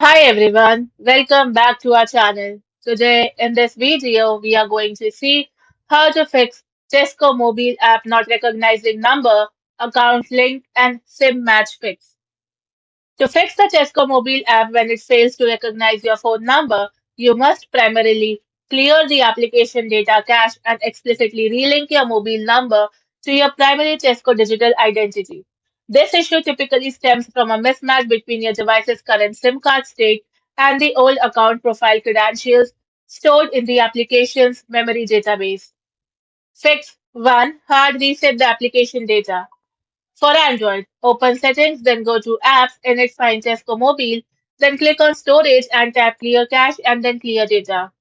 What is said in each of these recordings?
Hi everyone, welcome back to our channel. Today in this video, we are going to see how to fix Tesco Mobile app not recognizing number, account link, and SIM match fix. To fix the Tesco Mobile app when it fails to recognize your phone number, you must primarily clear the application data cache and explicitly relink your mobile number to your primary Tesco digital identity. This issue typically stems from a mismatch between your device's current SIM card state and the old account profile credentials stored in the application's memory database. Fix 1. Hard reset the application data. For Android, open Settings, then go to Apps, in it find Tesco Mobile, then click on Storage and tap Clear Cache and then Clear Data.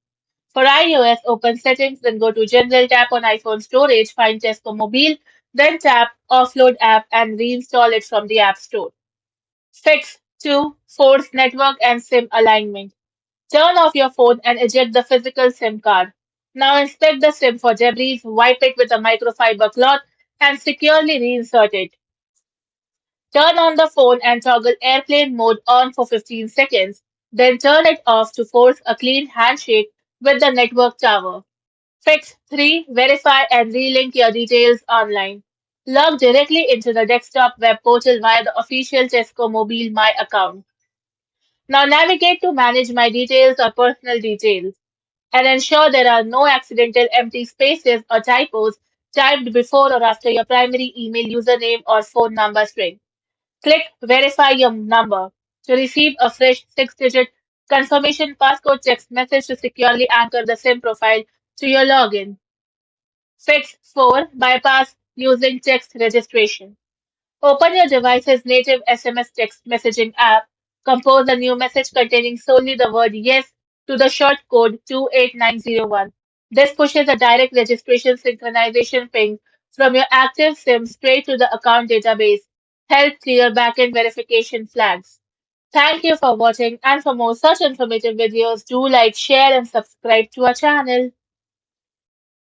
For iOS, open Settings, then go to General, tap on iPhone Storage, find Tesco Mobile, then tap Offload App and reinstall it from the App Store. Fix 2. Force network and SIM alignment. Turn off your phone and eject the physical SIM card. Now inspect the SIM for debris, wipe it with a microfiber cloth, and securely reinsert it. Turn on the phone and toggle airplane mode on for 15 seconds, then turn it off to force a clean handshake with the network tower. Fix 3. Verify and relink your details online. Log directly into the desktop web portal via the official Tesco Mobile My account. Now navigate to Manage My Details or Personal Details and ensure there are no accidental empty spaces or typos typed before or after your primary email username or phone number string. Click Verify Your Number to receive a fresh 6-digit confirmation passcode text message to securely anchor the SIM profile to your login. Fix 4. Bypass using text registration. Open your device's native SMS text messaging app. Compose a new message containing solely the word yes to the short code 28901. This pushes a direct registration synchronization ping from your active SIM straight to the account database. Help clear backend verification flags. Thank you for watching, and for more such informative videos, do like, share and subscribe to our channel.